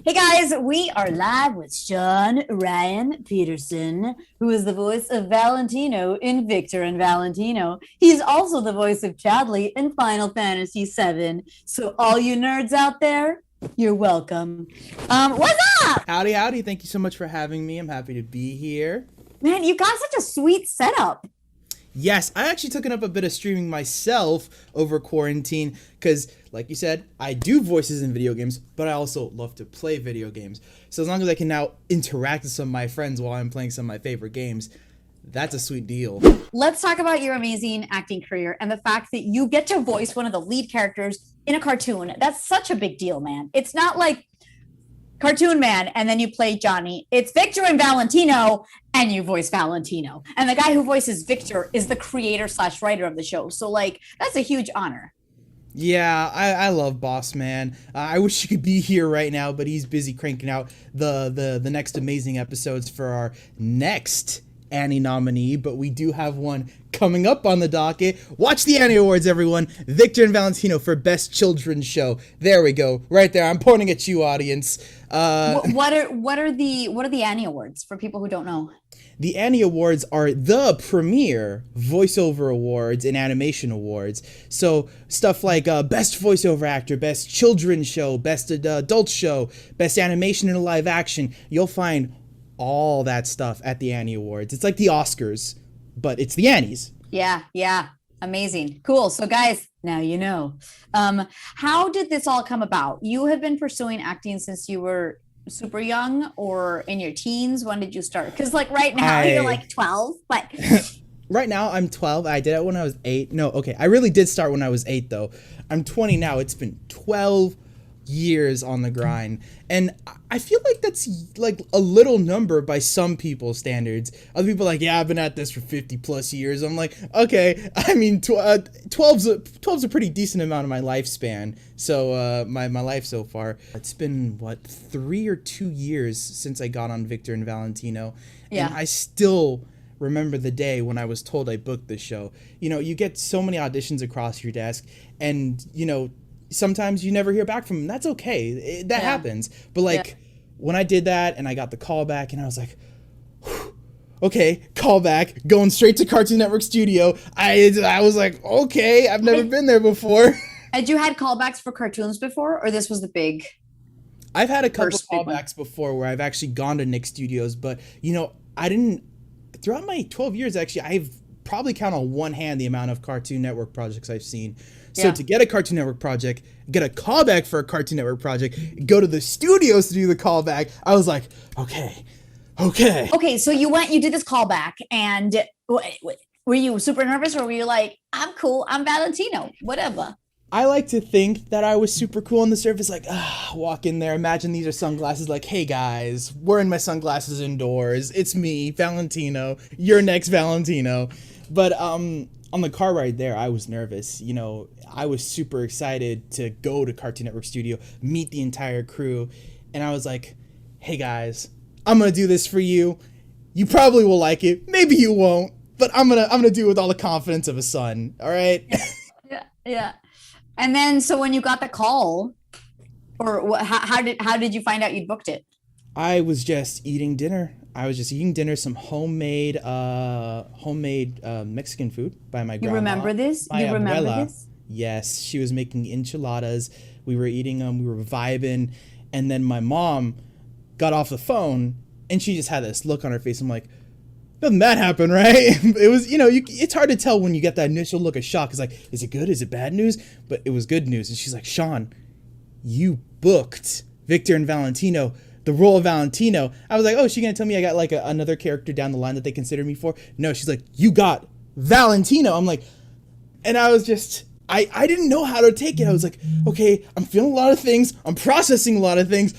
Hey guys, we are live with Sean Ryan Peterson, who is the voice of Valentino in Victor and Valentino. He's also the voice of Chadley in Final Fantasy VII. So, all you nerds out there, you're welcome. What's up? Howdy, howdy. Thank you so much for having me. I'm happy to be here. Man, you got such a sweet setup. Yes, I actually took up a bit of streaming myself over quarantine because, like you said, I do voices in video games, but I also love to play video games. So as long as I can now interact with some of my friends while I'm playing some of my favorite games, that's a sweet deal. Let's talk about your amazing acting career and the fact that you get to voice one of the lead characters in a cartoon. That's such a big deal, man. It's not like Cartoon Man, and then you play Johnny. It's Victor and Valentino, and you voice Valentino. And the guy who voices Victor is the creator slash writer of the show. So, like, that's a huge honor. Yeah, I love Boss Man. I wish he could be here right now, but he's busy cranking out the next amazing episodes for our next Annie nominee. But we do have one coming up on the docket. Watch the Annie Awards, everyone. Victor and Valentino for Best Children's Show. There we go, right there. I'm pointing at you, audience. What are the Annie Awards for people who don't know? The Annie Awards are the premier voiceover awards and animation awards. So stuff like Best Voiceover Actor, Best Children's Show, Best Adult Show, Best Animation in a Live Action. You'll find all that stuff at the Annie Awards. It's like the Oscars, but it's the Annies. Yeah. Amazing. Cool. So guys, now you know. How did this all come about? You have been pursuing acting since you were super young or in your teens. When did you start? Because like right now you're like 12, but Right now, I'm 12. I did it when I was 8. No, okay. I really did start when I was 8, though. I'm 20 now. It's been 12 years on the grind. And I feel like that's like a little number by some people's standards. Other people are like, yeah, I've been at this for 50 plus years. I'm like, okay. I mean, 12's a pretty decent amount of my lifespan. So my life so far. It's been, what, 3 or 2 years since I got on Victor and Valentino. Yeah. And I still remember the day when I was told I booked the show. You know, you get so many auditions across your desk, and sometimes you never hear back from them. That's okay. That happens. But like when I did that and I got the call back and I was like, whew, okay, call back, going straight to Cartoon Network Studio. I was like, okay, I've never been there before. Had you had callbacks for cartoons before, or this was the big? I've had a couple First big one. callbacks before where I've actually gone to Nick Studios, but I didn't. Throughout my 12 years, actually, I've probably count on one hand the amount of Cartoon Network projects I've seen. So to get a Cartoon Network project, get a callback for a Cartoon Network project, go to the studios to do the callback, I was like, okay. Okay, so you did this callback, and were you super nervous, or were you like, I'm cool, I'm Valentino, whatever? I like to think that I was super cool on the surface, like, walk in there, imagine these are sunglasses, like, hey guys, wearing my sunglasses indoors, it's me, Valentino, your next Valentino. But on the car ride there, I was nervous. I was super excited to go to Cartoon Network Studio, meet the entire crew, and I was like, hey guys, I'm gonna do this for you. You probably will like it, maybe you won't, but I'm gonna do it with all the confidence of a son, all right? Yeah. And then, so when you got the call, or how did you find out you'd booked it? I was just eating dinner. Some homemade Mexican food by my grandma. You remember this? My You remember abuela. this? Yes, she was making enchiladas. We were eating them. We were vibing, and then my mom got off the phone, and she just had this look on her face. I'm like, doesn't that happen, right? It was, it's hard to tell when you get that initial look of shock. It's like, is it good? Is it bad news? But it was good news. And she's like, Sean, you booked Victor and Valentino, the role of Valentino. I was like, oh, is she going to tell me I got like another character down the line that they consider me for? No, she's like, you got Valentino. I'm like, and I was just, I didn't know how to take it. I was like, okay, I'm feeling a lot of things. I'm processing a lot of things.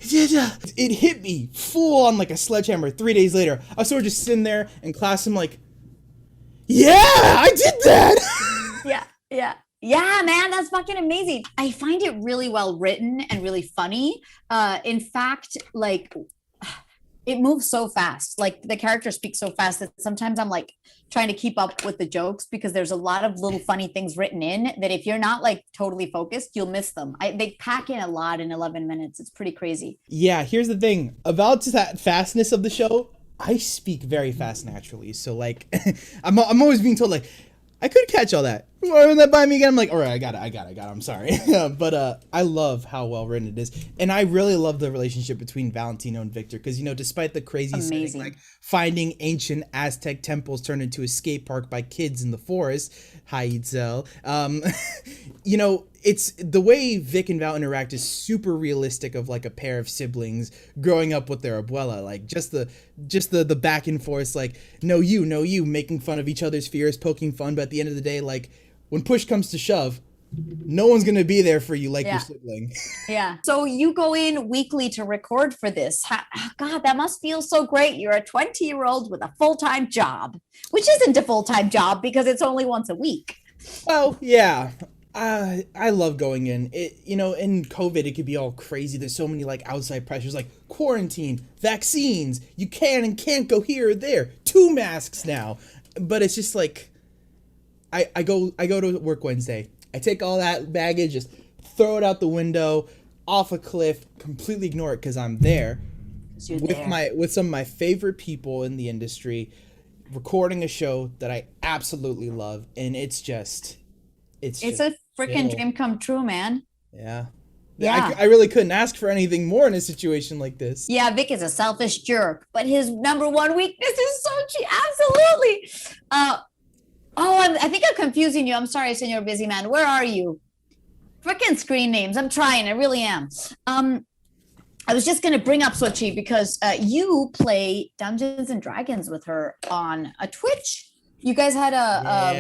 It hit me full on like a sledgehammer 3 days later. I was sort of just sitting there in class. I'm like, yeah, I did that. Yeah, man, that's fucking amazing. I find it really well written and really funny. In fact, like it moves so fast. Like the characters speak so fast that sometimes I'm like trying to keep up with the jokes because there's a lot of little funny things written in that if you're not like totally focused, you'll miss them. They pack in a lot in 11 minutes. It's pretty crazy. Yeah, here's the thing about that fastness of the show. I speak very fast naturally, so like, I'm always being told like, I could catch all that. Run that by me again. I'm like, all right, I got it. I'm sorry. But I love how well written it is. And I really love the relationship between Valentino and Victor. Because, you know, despite the crazy setting, like finding ancient Aztec temples turned into a skate park by kids in the forest, hi Itzel, you know, it's the way Vic and Val interact is super realistic of like a pair of siblings growing up with their abuela. Like just the back and forth, like no you, making fun of each other's fears, poking fun. But at the end of the day, like when push comes to shove, no one's gonna be there for you like your sibling. Yeah. So you go in weekly to record for this. God, that must feel so great. You're a 20-year-old with a full-time job, which isn't a full-time job because it's only once a week. Well, yeah. I love going in. It, you know, in COVID, it could be all crazy. There's so many like outside pressures, like quarantine, vaccines. You can and can't go here or there. 2 masks now, but it's just like, I go to work Wednesday. I take all that baggage, just throw it out the window, off a cliff, completely ignore it because I'm there with some of my favorite people in the industry, recording a show that I absolutely love, and it's a freaking dream come true, man. Yeah. I really couldn't ask for anything more in a situation like this. Yeah, Vic is a selfish jerk, but his number one weakness is Sochi. Absolutely. I think I'm confusing you. I'm sorry, Senor Busy Man. Where are you? Freaking screen names. I'm trying. I really am. I was just going to bring up Sochi because you play Dungeons and Dragons with her on a Twitch. You guys had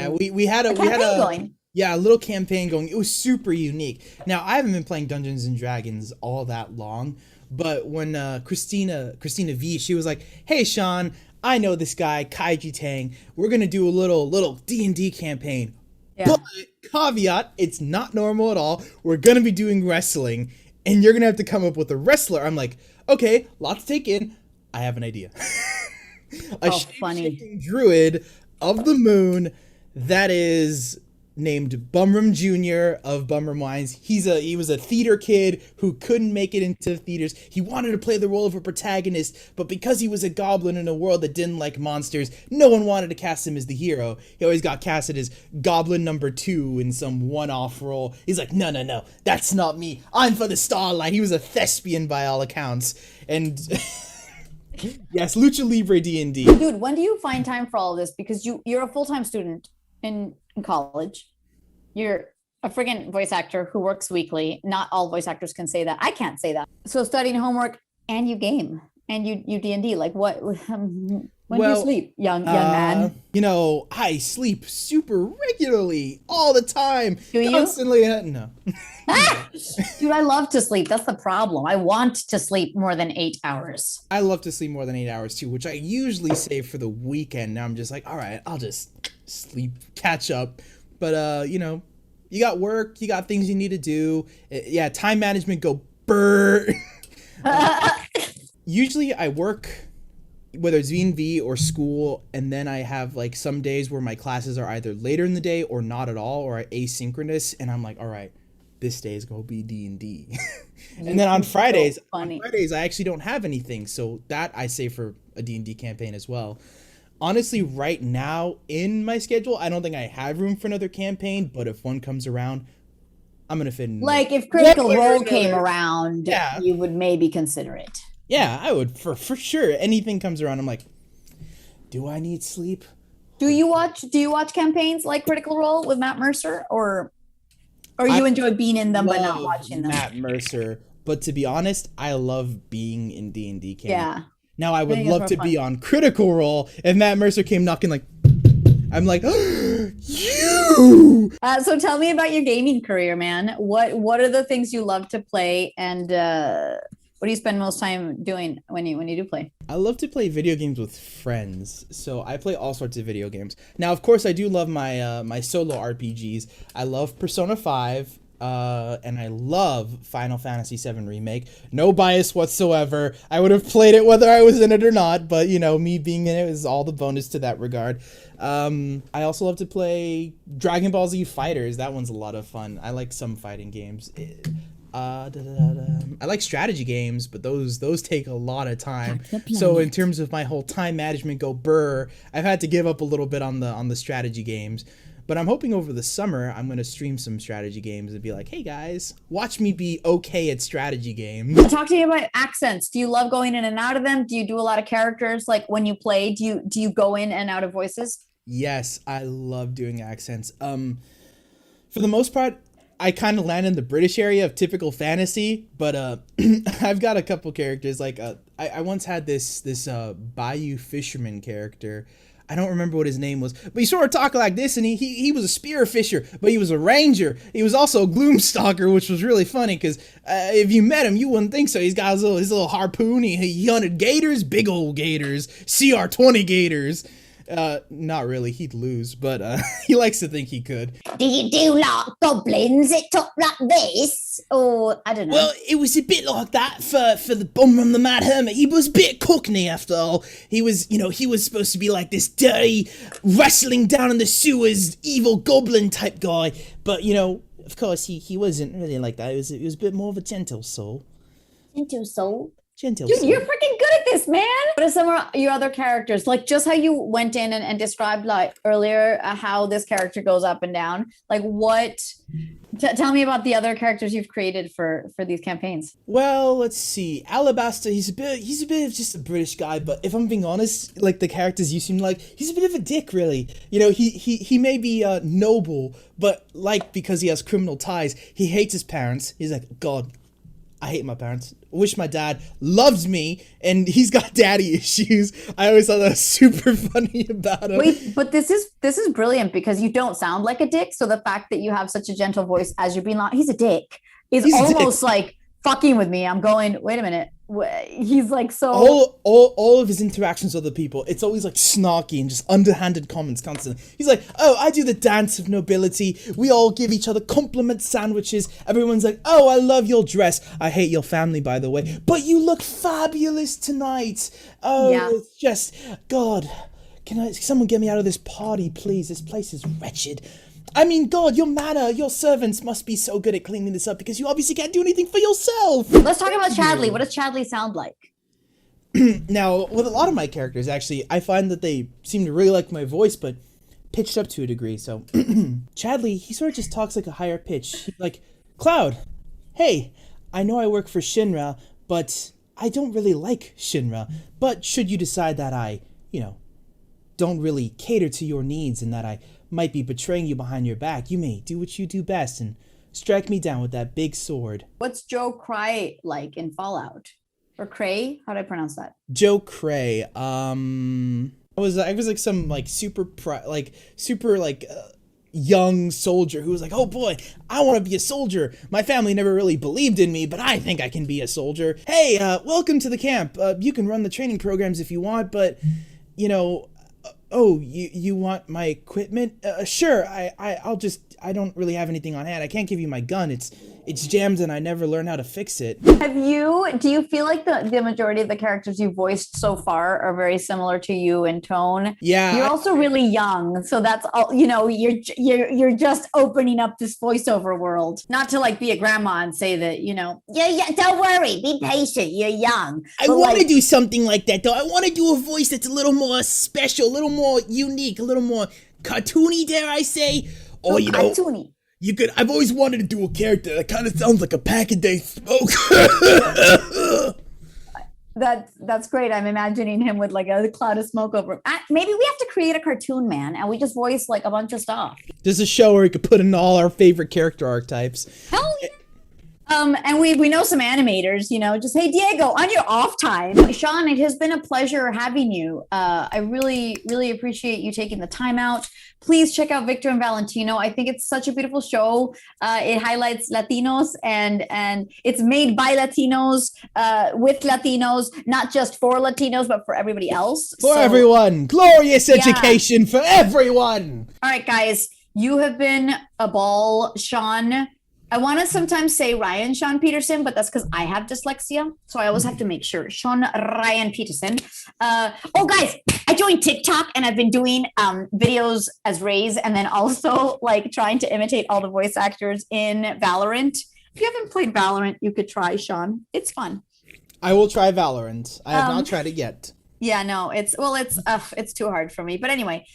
we had a going. Yeah, a little campaign going. It was super unique. Now, I haven't been playing Dungeons and Dragons all that long, but when Christina V, she was like, "Hey, Sean, I know this guy, Kaiji Tang. We're going to do a little D&D campaign." Yeah. But caveat, it's not normal at all. We're going to be doing wrestling, and you're going to have to come up with a wrestler. I'm like, okay, lot to take in. I have an idea. Funny druid of the moon that is named Bumrum Jr. of Bumrum Wines. He was a theater kid who couldn't make it into theaters. He wanted to play the role of a protagonist, but because he was a goblin in a world that didn't like monsters, no one wanted to cast him as the hero. He always got casted as Goblin number 2 in some one-off role. He's like, no, that's not me. I'm for the starlight. He was a thespian by all accounts. And yes, Lucha Libre D&D. Dude, when do you find time for all of this? Because you're a full-time student in college. You're a friggin' voice actor who works weekly. Not all voice actors can say that. I can't say that. So studying homework and you game and you D&D. Like what? When do you sleep, young man? You know, I sleep super regularly all the time. Do you? Constantly. No. Dude, I love to sleep. That's the problem. I want to sleep more than 8 hours. I love to sleep more than 8 hours too, which I usually save for the weekend. Now I'm just like, all right, I'll just sleep, catch up. But you know, you got work, you got things you need to do. Yeah, time management go burr. Usually I work, whether it's V&V or school, and then I have like some days where my classes are either later in the day or not at all, or asynchronous, and I'm like, all right, this day is gonna be D&D. And then on Fridays, I actually don't have anything, so that I save for a D&D campaign as well. Honestly, right now in my schedule, I don't think I have room for another campaign, but if one comes around, I'm going to fit in. Like if Critical Role came around, you would maybe consider it. Yeah, I would for sure. Anything comes around, I'm like, do I need sleep? Do you watch campaigns like Critical Role with Matt Mercer, or you enjoy being in them but not watching them? Matt Mercer, but to be honest, I love being in D&D campaigns. Yeah. Now, I would love to be on Critical Role if Matt Mercer came knocking like, I'm like, oh, you! So tell me about your gaming career, man. What are the things you love to play, and what do you spend most time doing when you do play? I love to play video games with friends, so I play all sorts of video games. Now, of course, I do love my my solo RPGs. I love Persona 5. and I love Final Fantasy VII Remake. No bias whatsoever. I would have played it whether I was in it or not, but you know, me being in it is all the bonus to that regard. I also love to play Dragon Ball Z Fighters. That one's a lot of fun. I like some fighting games. I like strategy games, but those take a lot of time. So in terms of my whole time management go burr, I've had to give up a little bit on the strategy games. But I'm hoping over the summer I'm gonna stream some strategy games and be like, hey guys, watch me be okay at strategy games. Talk to me about accents. Do you love going in and out of them? Do you do a lot of characters? Like when you play, do you go in and out of voices? Yes, I love doing accents. For the most part, I kind of land in the British area of typical fantasy, but I've got a couple characters. Like I once had this Bayou fisherman character. I don't remember what his name was, but he sort of talked like this, and he was a spear fisher, but he was a ranger. He was also a gloomstalker, which was really funny because if you met him, you wouldn't think so. He's got his little harpoon. He hunted gators, big old gators, CR20 gators. Not really, he'd lose, but he likes to think he could. Do you do like goblins that talk like this? Or I don't know. Well, it was a bit like that for the Bomber and the Mad Hermit. He was a bit cockney after all. He was supposed to be like this dirty, wrestling down in the sewers, evil goblin type guy. But of course, he wasn't really like that. It was a bit more of a gentle soul. Gentle soul? Gentle Dude, soul. you're freaking good at this, man. What are some of your other characters? Like just how you went in and described like earlier how this character goes up and down. Like what? Tell me about the other characters you've created for these campaigns. Well, let's see. Alabaster, he's a bit of just a British guy, but if I'm being honest, like the characters you seem like, he's a bit of a dick, really. He may be noble, but because he has criminal ties, he hates his parents. He's like, God, I hate my parents. I wish my dad loves me, and he's got daddy issues. I always thought that was super funny about him. Wait, but this is brilliant because you don't sound like a dick. So the fact that you have such a gentle voice as you're being like, he's a dick, is almost like fucking with me. I'm going, wait a minute. He's like so all of his interactions with other people, it's always like snarky and just underhanded comments constantly. He's like, oh, I do the dance of nobility, we all give each other compliment sandwiches, everyone's like, oh, I love your dress, I hate your family by the way, but you look fabulous tonight. Oh yeah. It's just, God, can someone get me out of this party please, this place is wretched. I mean, God, your servants must be so good at cleaning this up because you obviously can't do anything for yourself. Let's talk about Chadley. What does Chadley sound like? Now, with a lot of my characters, actually, I find that they seem to really like my voice, but pitched up to a degree. So, Chadley, he sort of just talks like a higher pitch. Like, Cloud, hey, I know I work for Shinra, but I don't really like Shinra. But should you decide that I, don't really cater to your needs and that I might be betraying you behind your back, you may do what you do best and strike me down with that big sword. What's Joe Cray like in Fallout? Or Cray? How do I pronounce that? Joe Cray. I was like some like super young soldier who was like, oh boy, I want to be a soldier. My family never really believed in me, but I think I can be a soldier. Hey, welcome to the camp. You can run the training programs if you want, but oh, you want my equipment? Sure, I don't really have anything on hand. I can't give you my gun. It's jammed and I never learned how to fix it. Do you feel like the majority of the characters you voiced so far are very similar to you in tone? Yeah. You're also really young, so that's all, you're just opening up this voiceover world. Not to like be a grandma and say that, yeah, don't worry, be patient, you're young. I want to do something like that though. I want to do a voice that's a little more special, a little more unique, a little more cartoony, dare I say? Or cartoony. I've always wanted to do a character that kind of sounds like a pack-a-day smoke. That's great. I'm imagining him with like a cloud of smoke over him. Maybe we have to create a cartoon, man, and we just voice like a bunch of stuff. There's a show where we could put in all our favorite character archetypes. Hell yeah. And we know some animators, just, hey, Diego, on your off time. Sean, it has been a pleasure having you. I really, really appreciate you taking the time out. Please check out Victor and Valentino. I think it's such a beautiful show. It highlights Latinos and it's made by Latinos, with Latinos, not just for Latinos, but for everybody else. For everyone. Glorious education for everyone. All right, guys, you have been a ball. Sean, I want to sometimes say Ryan Sean Peterson, but that's because I have dyslexia. So I always have to make sure. Sean Ryan Peterson. Oh, guys, I joined TikTok and I've been doing videos as Rays and then also like trying to imitate all the voice actors in Valorant. If you haven't played Valorant, you could try, Sean. It's fun. I will try Valorant. I have not tried it yet. Yeah, no, it's too hard for me. But anyway.